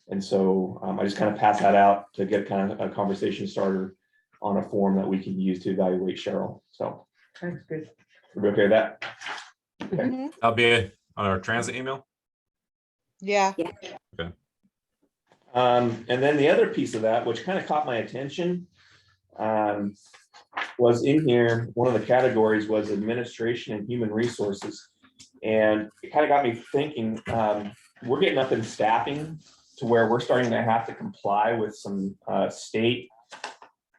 And so I just kind of pass that out to get kind of a conversation starter on a form that we can use to evaluate Cheryl. So Thanks, good. we're okay with that? Mhm. That'll be it on our transit email. Yeah, And then the other piece of that, which kind of caught my attention, was in here, one of the categories was administration and human resources. And it kind of got me thinking, we're getting up in staffing to where we're starting to have to comply with some state,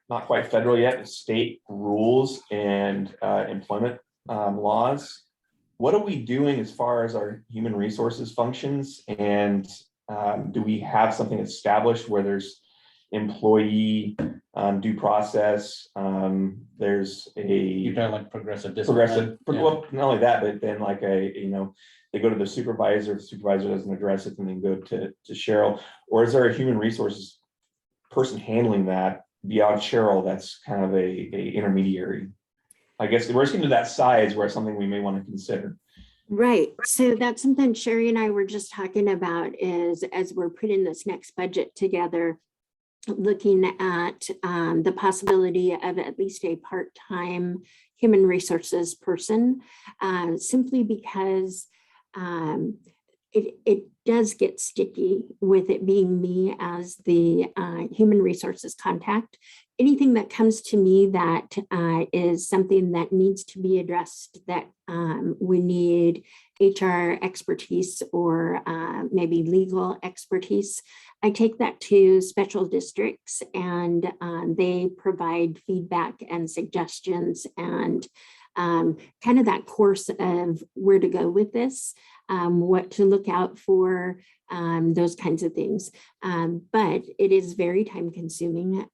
not quite federal yet, but state rules and employment laws. What are we doing as far as our human resources functions? And do we have something established where there's employee due process? There's You're a talking like progressive discipline. well, not only that, but then like they go to the supervisor, if the supervisor doesn't address it, then they go to Cheryl. Or is there a human resources person handling that beyond Cheryl that's kind of a intermediary? I guess we're just getting to that size where it's something we may want to consider. Right. So that's something Sherry and I were just talking about is as we're putting this next budget together, looking at the possibility of at least a part-time human resources person, simply because it does get sticky with it being me as the human resources contact. Anything that comes to me that is something that needs to be addressed, that we need HR expertise or maybe legal expertise, I take that to special districts and they provide feedback and suggestions and kind of that course of where to go with this, what to look out for, those kinds of things. But it is very time consuming.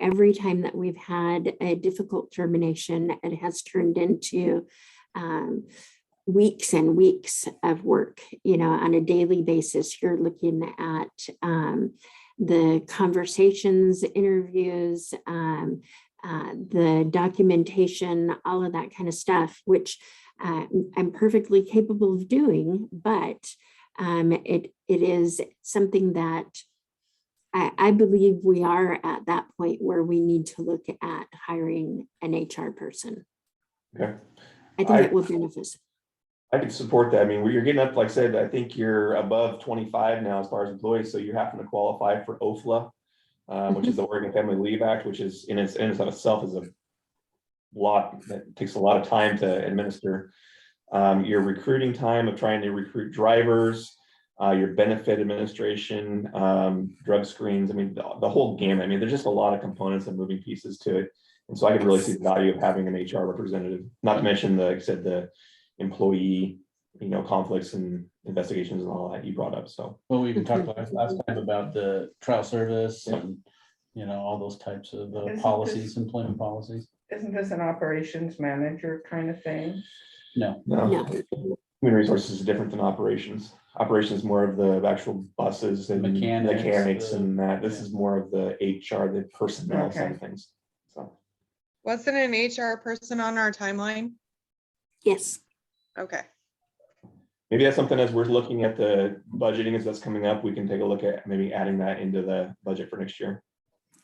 Every time that we've had a difficult termination, it has turned into weeks and weeks of work. You know, on a daily basis, you're looking at the conversations, interviews, the documentation, all of that kind of stuff, which I'm perfectly capable of doing, but it is something that I believe we are at that point where we need to look at hiring an HR person. Okay. I think it will benefit. I can support that. I mean, you're getting up, like I said, I think you're above 25 now as far as employees, so you're having to qualify for OFLA, which is the Oregon Family Leave Act, which is in itself is a lot that takes a lot of time to administer. Your recruiting time of trying to recruit drivers, your benefit administration, drug screens. I mean, the whole gamut. I mean, there's just a lot of components and moving pieces to it. And so I could really see the value of having an HR representative, not to mention like I said, the employee conflicts and investigations and all that you brought up, so. Well, we even talked last time about the trial service and, all those types of Isn't policies, employment policies. Isn't this an operations manager kind of thing? No, No, human resources is different than operations. Operations is more of the actual buses and mechanics and that. This is more of the HR, the personnel side of things. So Wasn't an HR person on our timeline? Yes. Okay. maybe that's something as we're looking at the budgeting as that's coming up, we can take a look at maybe adding that into the budget for next year.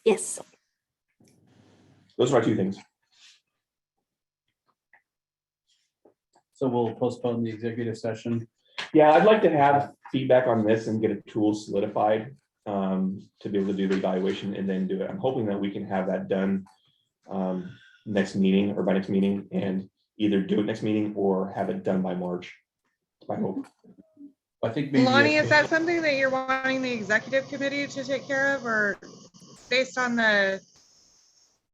Yes. Those are our two things. so we'll postpone the executive session. Yeah, I'd like to have feedback on this and get a tool solidified to be able to do the evaluation and then do it. I'm hoping that we can have that done next meeting or by next meeting, and either do it next meeting or have it done by March. I hope. I think maybe. Lonnie, is that something that you're wanting the executive committee to take care of, or based on the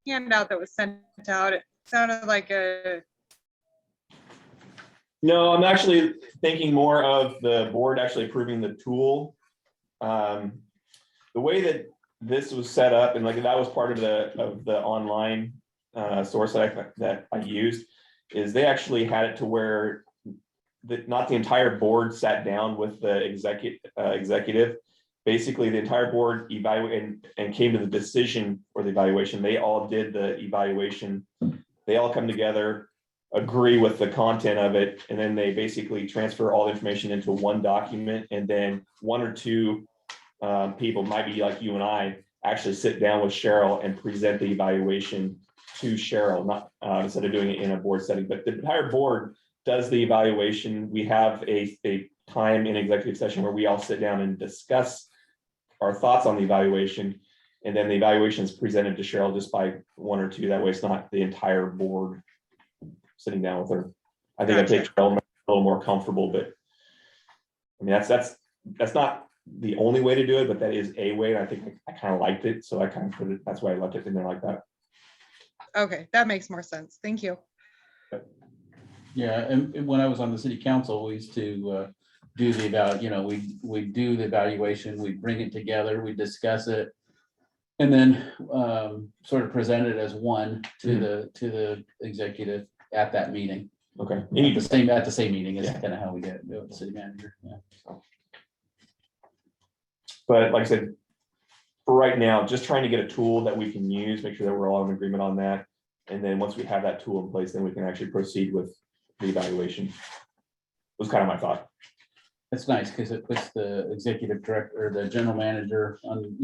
handout that was sent out, it sounded like a. No, I'm actually thinking more of the board actually approving the tool. The way that this was set up, and like that was part of the online source that I used, is they actually had it to where not the entire board sat down with the executive. Basically, the entire board evaluated and came to the decision for the evaluation. They all did the evaluation. They all come together, agree with the content of it, and then they basically transfer all the information into one document, and then one or two people, might be like you and I, actually sit down with Cheryl and present the evaluation to Cheryl, not instead of doing it in a board setting. But the entire board does the evaluation. We have a time in executive session where we all sit down and discuss our thoughts on the evaluation, and then the evaluation is presented to Cheryl just by one or two. That way it's not the entire board sitting down with her. I think that makes Cheryl a little more comfortable, but I mean, that's not the only way to do it, but that is a way. And I think I kind of liked it. So I kind of put it, that's why I left it in there like that. Okay, that makes more sense. Thank you. Yeah, and when I was on the city council, we used to do the we do the evaluation, we bring it together, we discuss it. And then sort of present it as one to the executive at that meeting. Okay. At the same meeting is kind of how we do it with the city manager. Yeah. But like I said, for right now, just trying to get a tool that we can use, make sure that we're all in agreement on that. And then once we have that tool in place, then we can actually proceed with the evaluation. Was kind of my thought. It's nice because it puts the executive director, or the general manager on,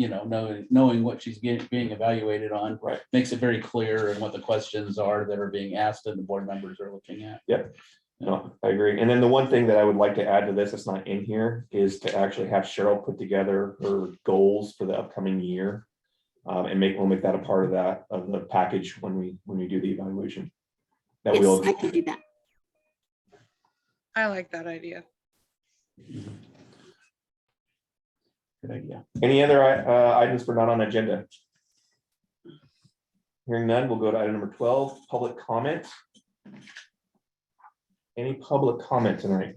knowing what she's being evaluated on. Right. Makes it very clear and what the questions are that are being asked and the board members are looking at. Yep. No, I agree. And then the one thing that I would like to add to this that's not in here is to actually have Cheryl put together her goals for the upcoming year. And we'll make that a part of the package when we do the evaluation. That Yes, I can do that. I like that idea. Good idea. Any other items for not on agenda? Hearing none, we'll go to item number 12, public comment. Any public comment tonight?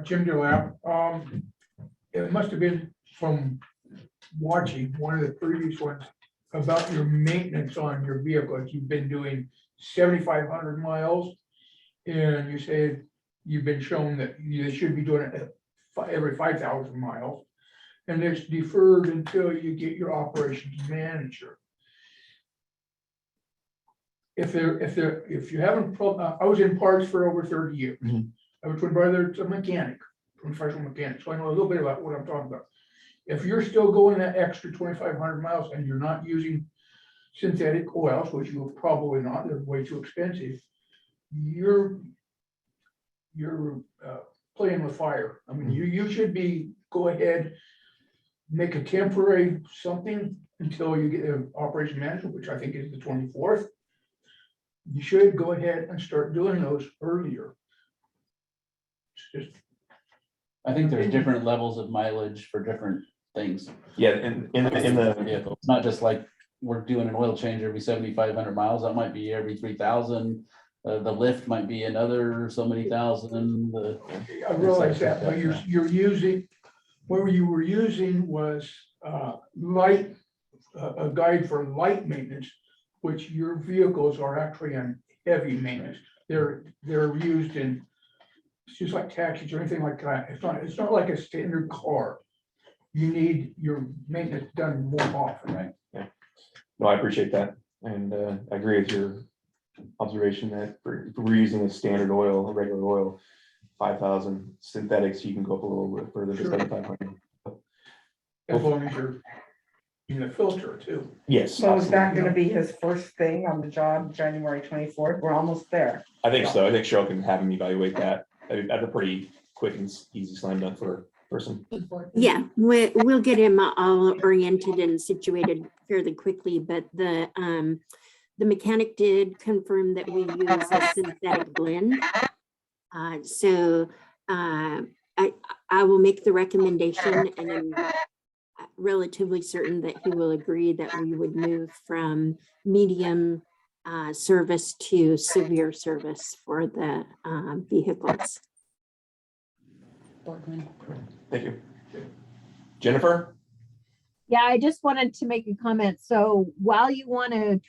Jim Delap, it must have been from watching one of the previous ones about your maintenance on your vehicles. You've been doing 7,500 miles, and you said you've been shown that you should be doing it every 5,000 miles, and it's deferred until you get your operations manager. If you haven't, I was in parts for over 30 years. Mhm. I was twin brother to a mechanic, professional mechanic, so I know a little bit about what I'm talking about. If you're still going that extra 2,500 miles and you're not using synthetic oils, which you'll probably not, they're way too expensive, you're playing with fire. I mean, you should go ahead, make a temporary something until you get an operation management, which I think is the 24th. You should go ahead and start doing those earlier. It's just, I think there's different levels of mileage for different things. Yeah, in the vehicle. It's not just like we're doing an oil change every 7,500 miles. That might be every 3,000. The lift might be another so many thousand, I realize that, but you're using, what you were using was light, a guide for light maintenance, which your vehicles are actually on heavy maintenance. They're used in, it's just like taxis or anything like that. It's not like a standard car. You need your maintenance done more often. right? No, I appreciate that. And I agree with your observation that if we're using a standard oil, a regular oil, 5,000 synthetics, you can go up a little bit further to Sure. 7,500. As long as you're in the filter too. Yes. So is that absolutely. gonna be his first thing on the job, January 24th? We're almost there. I think so. I think Cheryl can have him evaluate that. That's a pretty quick and easy slam dunk for a person. Yeah, we'll get him all oriented and situated fairly quickly, but the mechanic did confirm that we use a synthetic blend. So I will make the recommendation, and I'm relatively certain that he will agree that we would move from medium service to severe service for the vehicles. Boardman. Thank you. Jennifer? Yeah, I just wanted to make a comment. So while you want to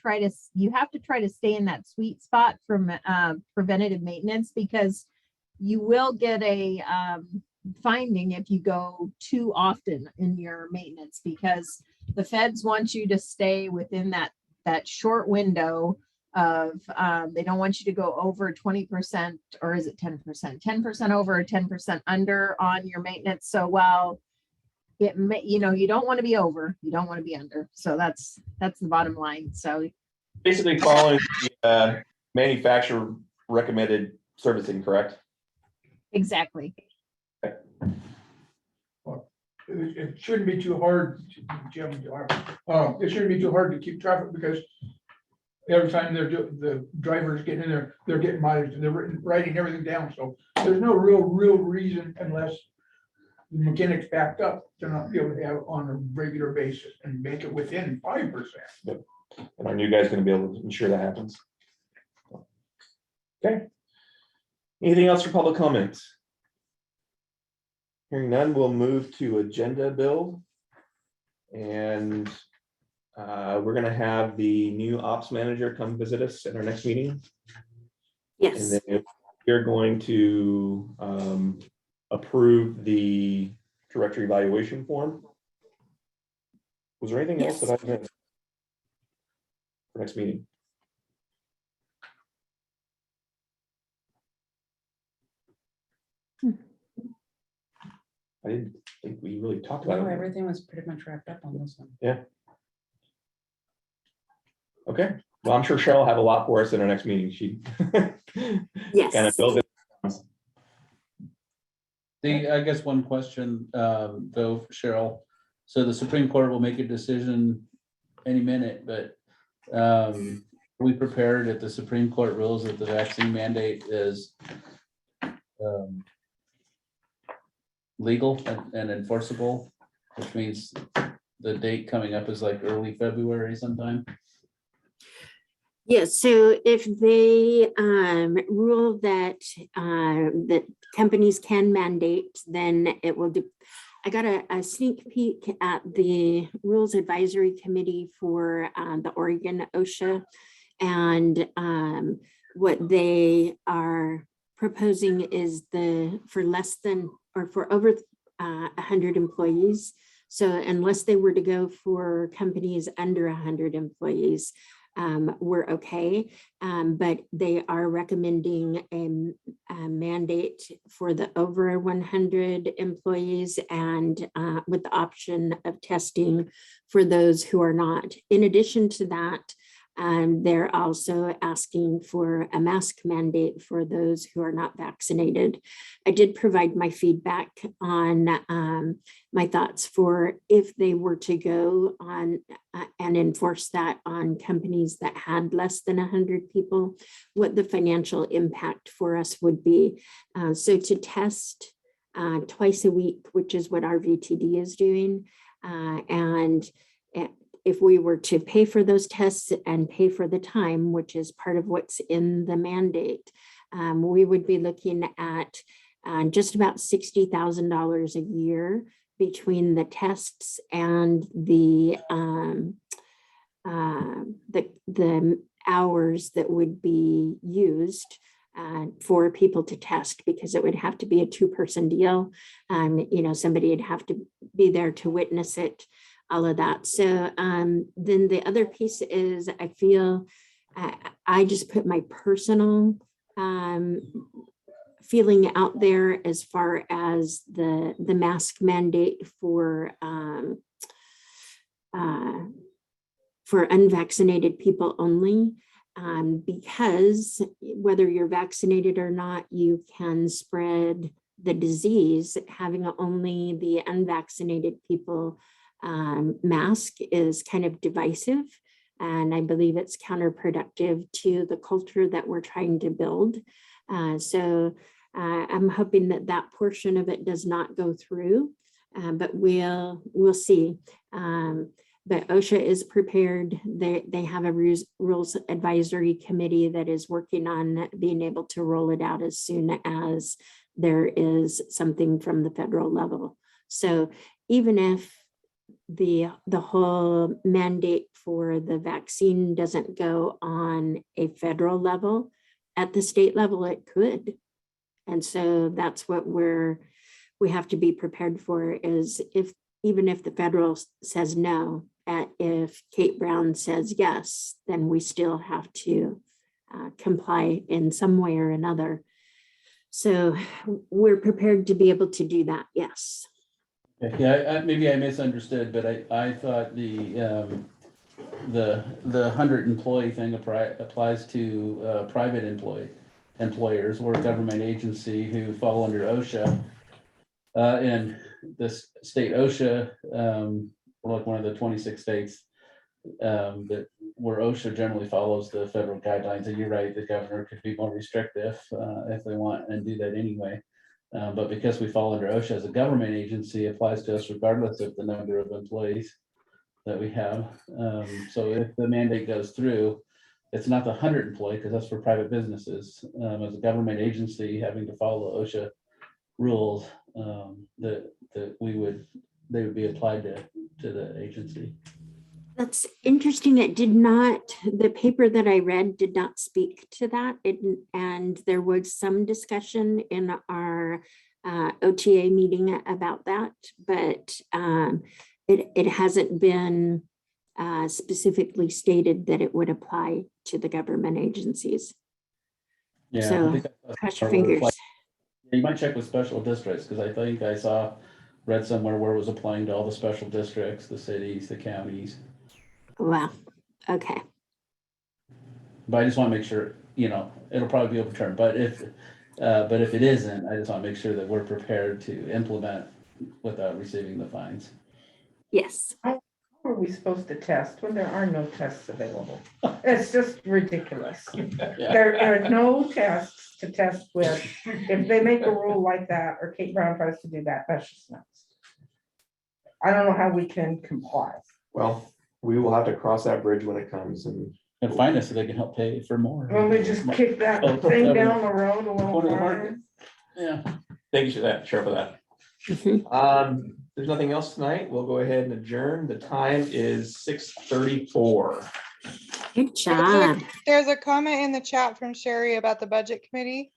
you have to try to stay in that sweet spot from preventative maintenance, because you will get a finding if you go too often in your maintenance, because the feds want you to stay within that short window of they don't want you to go over 20%, or is it 10% over or 10% under on your maintenance. So while it may, you don't want to be over, you don't want to be under. So that's the bottom line. So Basically following the manufacturer recommended servicing, correct? exactly. It shouldn't be too hard, Jim, it shouldn't be too hard to keep traffic, because every time the drivers get in there, they're getting mileage, and they're writing everything down. So there's no real reason, unless the mechanic's backed up, to not be able to have it on a regular basis and make it within 5%. And our new guy's gonna be able to ensure that happens. Okay. Anything else for public comments? Hearing none, we'll move to agenda build. And we're gonna have the new ops manager come visit us at our next meeting. And Yes, then we're going to approve the director evaluation form. Was there anything else that I missed for next meeting? I didn't think we really talked about No, it. everything was pretty much wrapped up on this one. Okay, well, I'm sure Cheryl will have a lot for us in our next meeting. She yes. kind of build it. I guess one question, though, Cheryl. So the Supreme Court will make a decision any minute, but we prepared at the Supreme Court rules that the vaccine mandate is legal and enforceable, which means the date coming up is like early February sometime. Yes, so if they rule that that companies can mandate, then it will do. I got a sneak peek at the Rules Advisory Committee for the Oregon OSHA, and what they are proposing is for less than, or for over 100 employees. So unless they were to go for companies under 100 employees, we're okay, but they are recommending a mandate for the over 100 employees, and with the option of testing for those who are not. In addition to that, they're also asking for a mask mandate for those who are not vaccinated. I did provide my feedback on my thoughts for if they were to go on and enforce that on companies that had less than 100 people, what the financial impact for us would be. So to test twice a week, which is what our VTD is doing, and if we were to pay for those tests and pay for the time, which is part of what's in the mandate, we would be looking at just about $60,000 a year between the tests and the hours that would be used for people to test, because it would have to be a two-person deal. Somebody would have to be there to witness it, all of that. So then the other piece is, I feel I just put my personal feeling out there as far as the mask mandate for unvaccinated people only, because whether you're vaccinated or not, you can spread the disease. Having only the unvaccinated people mask is kind of divisive, and I believe it's counterproductive to the culture that we're trying to build. So I'm hoping that that portion of it does not go through, but we'll see. But OSHA is prepared. They have a rules advisory committee that is working on being able to roll it out as soon as there is something from the federal level. So even if the whole mandate for the vaccine doesn't go on a federal level, at the state level, it could. And so that's what we have to be prepared for, is even if the federal says no, if Kate Brown says yes, then we still have to comply in some way or another. So we're prepared to be able to do that, yes. Yeah, maybe I misunderstood, but I thought the 100 employee thing applies to private employers or a government agency who fall under OSHA. And the state OSHA, like one of the 26 states, that where OSHA generally follows the federal guidelines. And you're right, the governor could be more restrictive if they want and do that anyway. But because we fall under OSHA as a government agency, it applies to us regardless of the number of employees that we have. So if the mandate goes through, it's not the 100 employee, because that's for private businesses. As a government agency having to follow OSHA rules, that they would be applied to the agency. That's interesting. It did not, the paper that I read did not speak to that. And there was some discussion in our OTA meeting about that, but it hasn't been specifically stated that it would apply to the government agencies. Yeah, So cross your fingers. You might check with special districts, because I think I read somewhere where it was applying to all the special districts, the cities, the counties. Wow. Okay. But I just want to make sure, it'll probably be overturned. But if it isn't, I just want to make sure that we're prepared to implement without receiving the fines. Yes. How are we supposed to test when there are no tests available? It's just ridiculous. There are no tests to test with. If they make a rule like that, or Kate Brown tries to do that, that's just nuts. I don't know how we can comply. Well, we will have to cross that bridge when it comes, and find us so they can help pay for more. Well, we just kick that thing down the road a little farther. Yeah. thank you for that, Sheriff, for that. There's nothing else tonight. We'll go ahead and adjourn. The time is 6:34. Good job. There's a comment in the chat from Sherry about the budget committee.